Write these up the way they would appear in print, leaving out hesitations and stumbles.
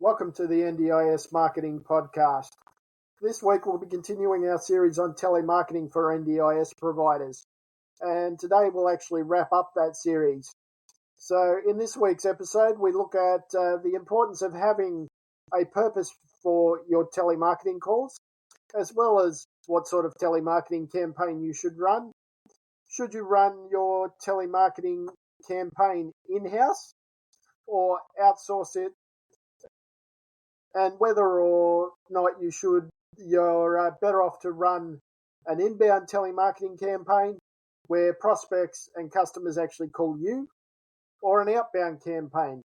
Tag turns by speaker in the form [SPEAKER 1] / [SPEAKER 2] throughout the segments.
[SPEAKER 1] Welcome to the NDIS Marketing Podcast. This week we'll be continuing our series on telemarketing for NDIS providers. And today we'll actually wrap up that series. So in this week's episode, we look at the importance of having a purpose for your telemarketing calls, as well as what sort of telemarketing campaign you should run. Should you run your telemarketing campaign in-house or outsource it? And whether or not you're better off to run an inbound telemarketing campaign where prospects and customers actually call you, or an outbound campaign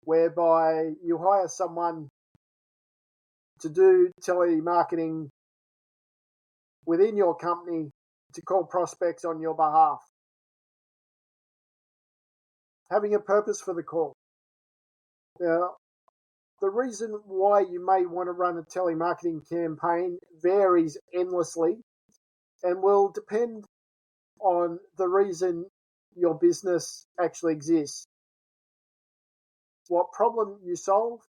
[SPEAKER 1] whereby you hire someone to do telemarketing within your company to call prospects on your behalf. Having a purpose for the call. Now, the reason why you may want to run a telemarketing campaign varies endlessly and will depend on the reason your business actually exists, what problem you solve,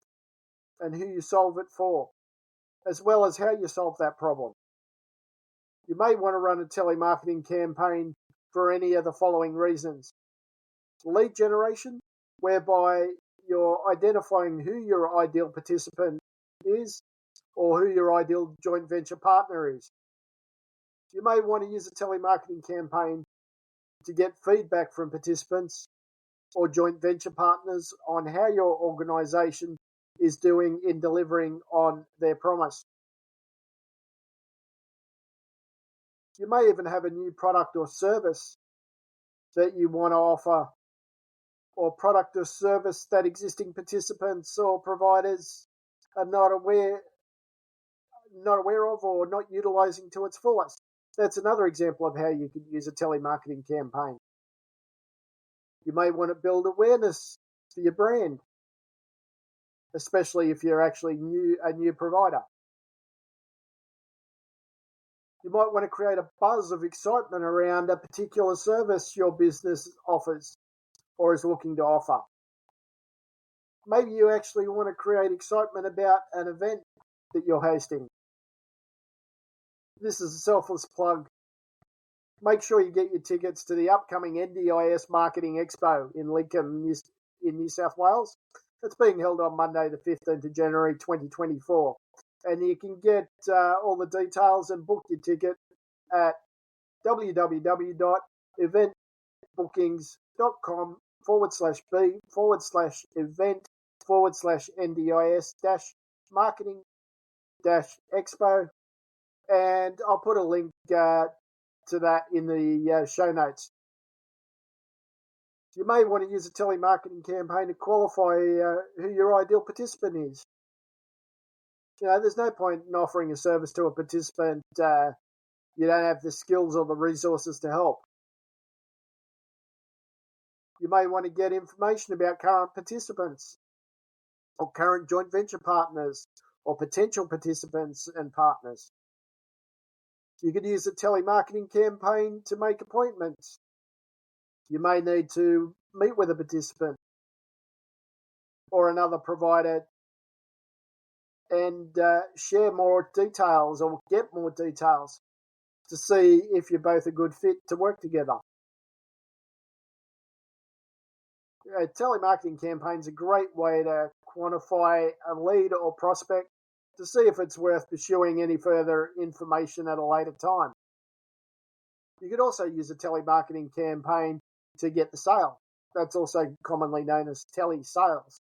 [SPEAKER 1] and who you solve it for, as well as how you solve that problem. You may want to run a telemarketing campaign for any of the following reasons. Lead generation, whereby you're identifying who your ideal participant is or who your ideal joint venture partner is. You may want to use a telemarketing campaign to get feedback from participants or joint venture partners on how your organization is doing in delivering on their promise. You may even have a new product or service that you want to offer, or product or service that existing participants or providers are not aware of or not utilizing to its fullest. That's another example of how you can use a telemarketing campaign. You may want to build awareness for your brand, especially if you're actually a new provider. You might want to create a buzz of excitement around a particular service your business offers or is looking to offer. Maybe you actually want to create excitement about an event that you're hosting. This is a selfless plug. Make sure you get your tickets to the upcoming NDIS Marketing Expo in Lincoln, in New South Wales. It's being held on Monday, the 15th of January, 2024. And you can get all the details and book your ticket at www.event.com/b/event/NDIS-marketing-expo. And I'll put a link to that in the show notes. You may want to use a telemarketing campaign to qualify who your ideal participant is. There's no point in offering a service to a participant you don't have the skills or the resources to help. You may want to get information about current participants or current joint venture partners or potential participants and partners. You could use a telemarketing campaign to make appointments. You may need to meet with a participant or another provider and share more details or get more details to see if you're both a good fit to work together. A telemarketing campaign is a great way to quantify a lead or prospect to see if it's worth pursuing any further information at a later time. You could also use a telemarketing campaign to get the sale. That's also commonly known as telesales.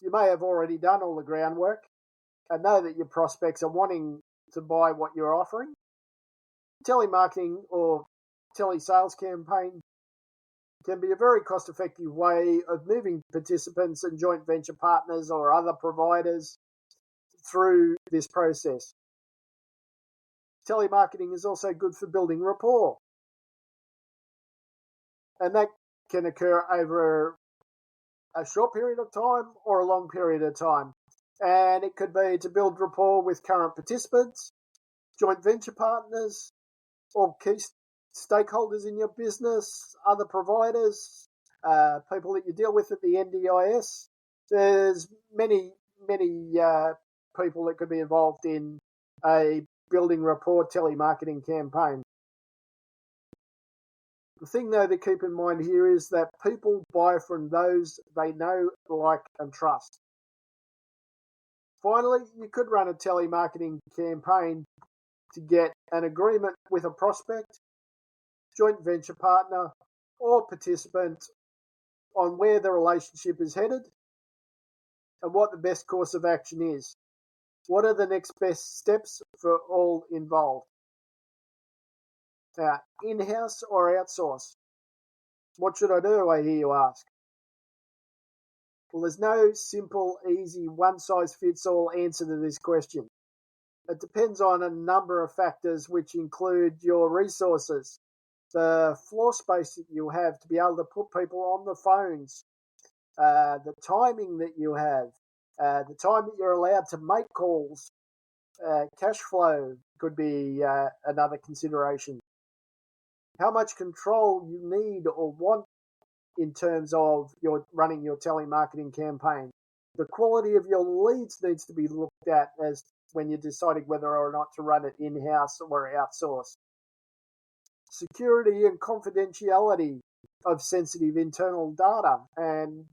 [SPEAKER 1] You may have already done all the groundwork and know that your prospects are wanting to buy what you're offering. Telemarketing or telesales campaign can be a very cost-effective way of moving participants and joint venture partners or other providers through this process. Telemarketing is also good for building rapport, and that can occur over a short period of time or a long period of time. And it could be to build rapport with current participants, joint venture partners, or key stakeholders in your business, other providers, people that you deal with at the NDIS, There's many people that could be involved in a building rapport telemarketing campaign. The thing, though, to keep in mind here is that people buy from those they know, like, and trust. Finally, you could run a telemarketing campaign to get an agreement with a prospect, joint venture partner, or participant on where the relationship is headed and what the best course of action is. What are the next best steps for all involved? In-house or outsource? What should I do, I hear you ask? Well, there's no simple, easy, one-size-fits-all answer to this question. It depends on a number of factors, which include your resources, the floor space that you have to be able to put people on the phones, the timing that you have, the time that you're allowed to make calls, cash flow could be another consideration. How much control you need or want in terms of your running your telemarketing campaign. The quality of your leads needs to be looked at as when you're deciding whether or not to run it in-house or outsource. Security and confidentiality of sensitive internal data and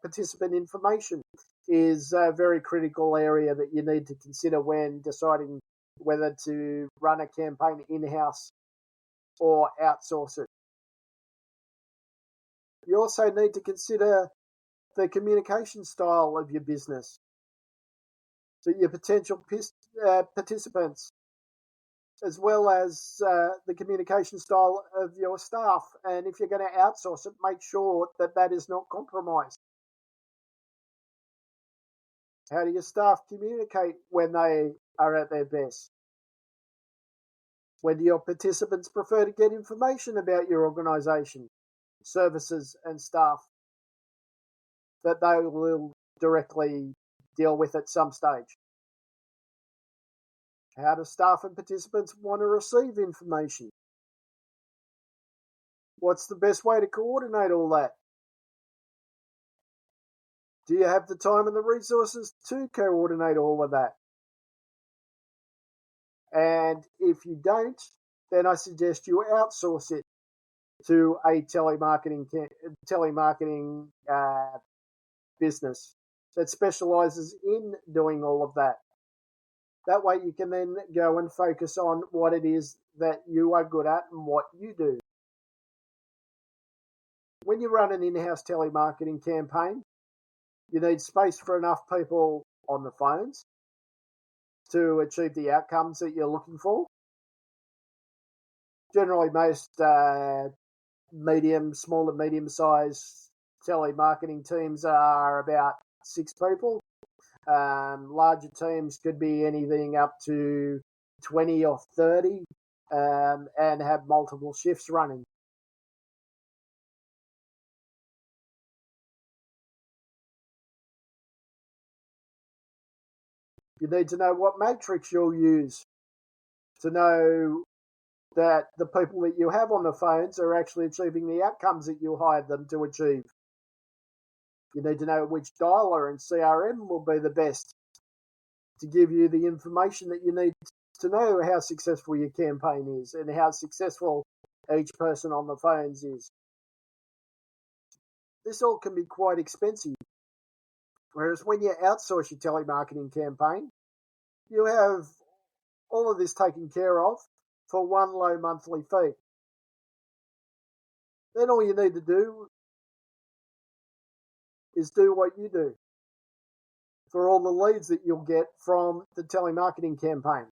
[SPEAKER 1] participant information is a very critical area that you need to consider when deciding whether to run a campaign in-house or outsource it. You also need to consider the communication style of your business, that your potential participants, as well as the communication style of your staff. And if you're going to outsource it, make sure that that is not compromised. How do your staff communicate when they are at their best? When do your participants prefer to get information about your organisation, services and staff that they will directly deal with at some stage? How do staff and participants want to receive information? What's the best way to coordinate all that? Do you have the time and the resources to coordinate all of that? And if you don't, then I suggest you outsource it to a telemarketing business that specializes in doing all of that. That way you can then go and focus on what it is that you are good at and what you do. When you run an in-house telemarketing campaign, you need space for enough people on the phones to achieve the outcomes that you're looking for. Generally, most small and medium-sized telemarketing teams are about 6 people. Larger teams could be anything up to 20 or 30 and have multiple shifts running. You need to know what matrix you'll use to know that the people that you have on the phones are actually achieving the outcomes that you hired them to achieve. You need to know which dialer and CRM will be the best to give you the information that you need to know how successful your campaign is and how successful each person on the phones is. This all can be quite expensive. Whereas when you outsource your telemarketing campaign, you have all of this taken care of for one low monthly fee. Then all you need to do is do what you do for all the leads that you'll get from the telemarketing campaign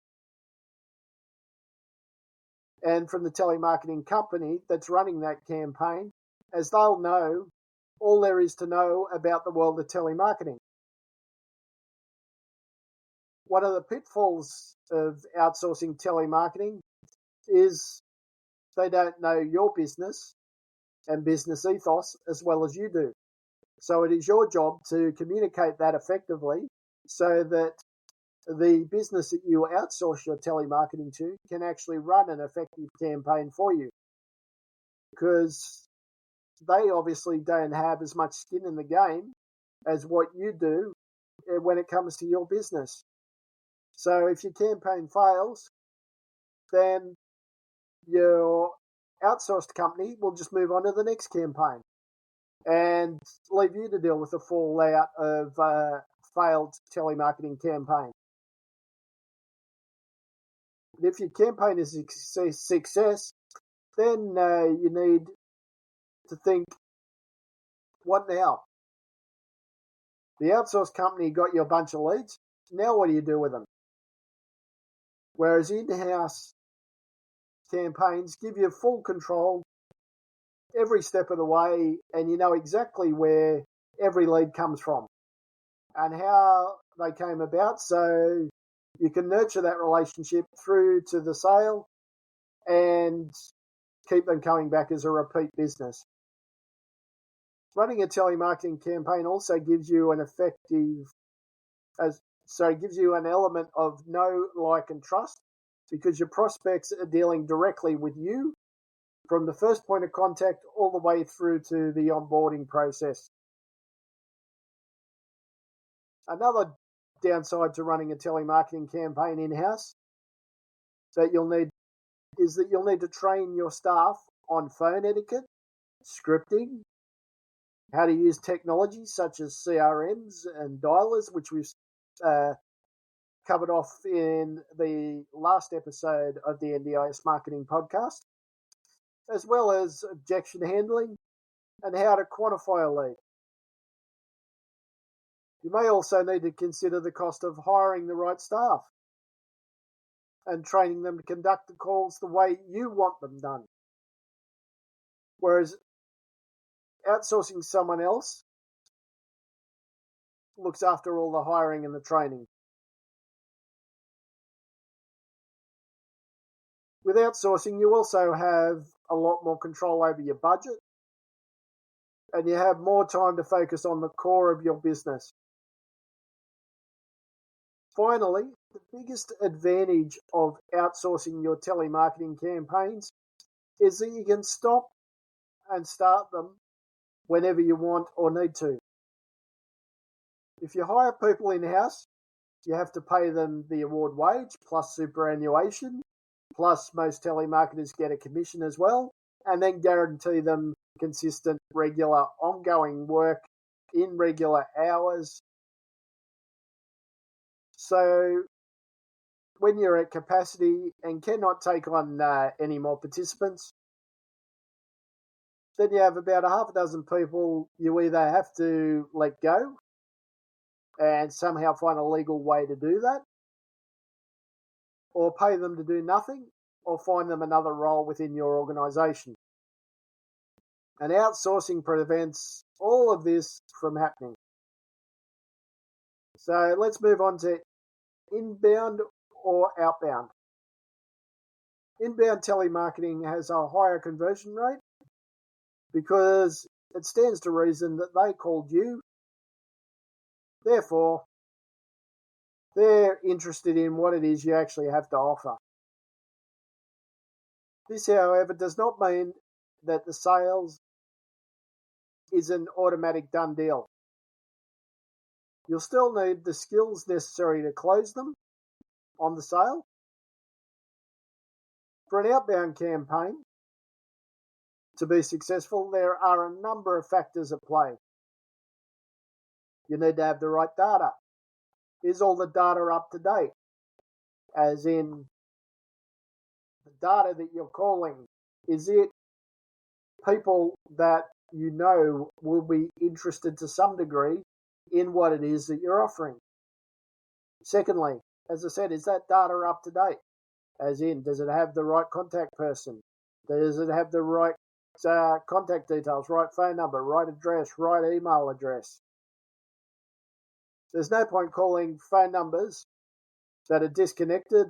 [SPEAKER 1] and from the telemarketing company that's running that campaign, as they'll know all there is to know about the world of telemarketing. One of the pitfalls of outsourcing telemarketing is they don't know your business and business ethos as well as you do. So it is your job to communicate that effectively so that the business that you outsource your telemarketing to can actually run an effective campaign for you. Because they obviously don't have as much skin in the game as what you do when it comes to your business. So if your campaign fails, then your outsourced company will just move on to the next campaign and leave you to deal with the fallout of a failed telemarketing campaign. But if your campaign is a success, then you need to think, what now? The outsourced company got you a bunch of leads. Now what do you do with them? Whereas in-house campaigns give you full control every step of the way, and you know exactly where every lead comes from and how they came about, so you can nurture that relationship through to the sale and keep them coming back as a repeat business. Running a telemarketing campaign also gives you an gives you an element of know, like, and trust, because your prospects are dealing directly with you from the first point of contact all the way through to the onboarding process. Another downside to running a telemarketing campaign in-house that you'll need to train your staff on phone etiquette, scripting, how to use technology such as CRMs and dialers, which we've covered off in the last episode of the NDIS Marketing Podcast, as well as objection handling and how to quantify a lead. You may also need to consider the cost of hiring the right staff and training them to conduct the calls the way you want them done. Whereas outsourcing someone else looks after all the hiring and the training. With outsourcing, you also have a lot more control over your budget, and you have more time to focus on the core of your business. Finally, the biggest advantage of outsourcing your telemarketing campaigns is that you can stop and start them whenever you want or need to. If you hire people in-house, you have to pay them the award wage plus superannuation, plus most telemarketers get a commission as well, and then guarantee them consistent, regular, ongoing work in regular hours. So when you're at capacity and cannot take on any more participants, then you have about a half a dozen people you either have to let go and somehow find a legal way to do that, or pay them to do nothing, or find them another role within your organisation. And outsourcing prevents all of this from happening. So let's move on to inbound or outbound. Inbound telemarketing has a higher conversion rate because it stands to reason that they called you. Therefore, they're interested in what it is you actually have to offer. This, however, does not mean that the sales is an automatic done deal. You'll still need the skills necessary to close them on the sale. For an outbound campaign to be successful, there are a number of factors at play. You need to have the right data. Is all the data up to date? As in, the data that you're calling, is it people that you know will be interested to some degree in what it is that you're offering? Secondly, as I said, is that data up to date? As in, does it have the right contact person? Does it have the right contact details, right phone number, right address, right email address? There's no point calling phone numbers that are disconnected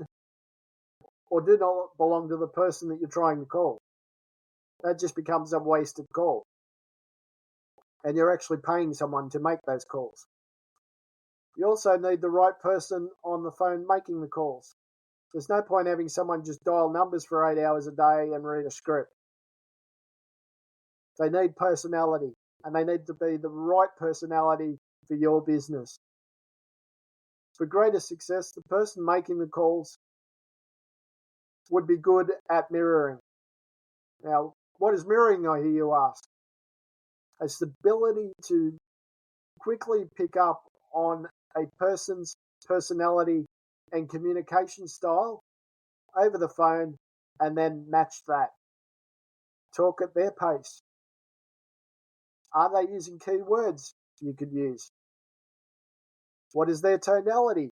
[SPEAKER 1] or do not belong to the person that you're trying to call. That just becomes a wasted call. And you're actually paying someone to make those calls. You also need the right person on the phone making the calls. There's no point having someone just dial numbers for 8 hours a day and read a script. They need personality, and they need to be the right personality for your business. For greater success, the person making the calls would be good at mirroring. Now, what is mirroring, I hear you ask? It's the ability to quickly pick up on a person's personality and communication style over the phone and then match that. Talk at their pace. Are they using keywords you could use? What is their tonality?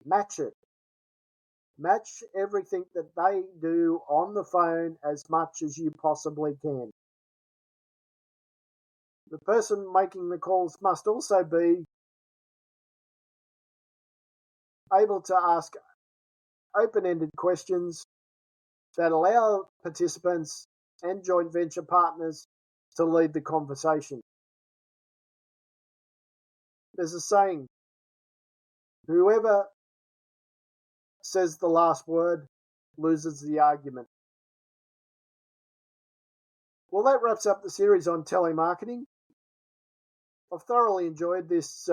[SPEAKER 1] Match it. Match everything that they do on the phone as much as you possibly can. The person making the calls must also be able to ask open-ended questions that allow participants and joint venture partners to lead the conversation. There's a saying, whoever says the last word loses the argument. Well, that wraps up the series on telemarketing. I've thoroughly enjoyed this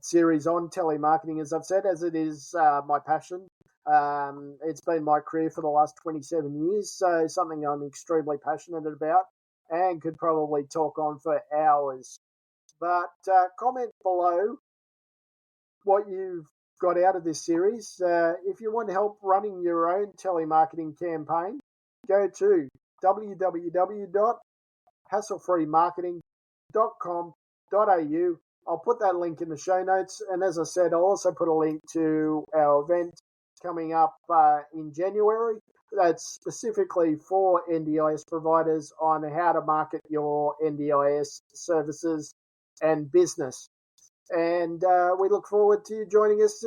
[SPEAKER 1] series on telemarketing, as I've said, as it is my passion. It's been my career for the last 27 years, so something I'm extremely passionate about and could probably talk on for hours. But comment below what you've got out of this series. If you want help running your own telemarketing campaign, go to www.hasslefreemarketing.com.au. I'll put that link in the show notes, and as I said, I'll also put a link to our event coming up in January. That's specifically for NDIS providers on how to market your NDIS services and business. And we look forward to you joining us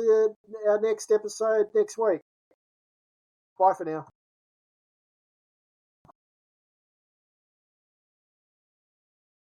[SPEAKER 1] our next episode next week. Bye for now.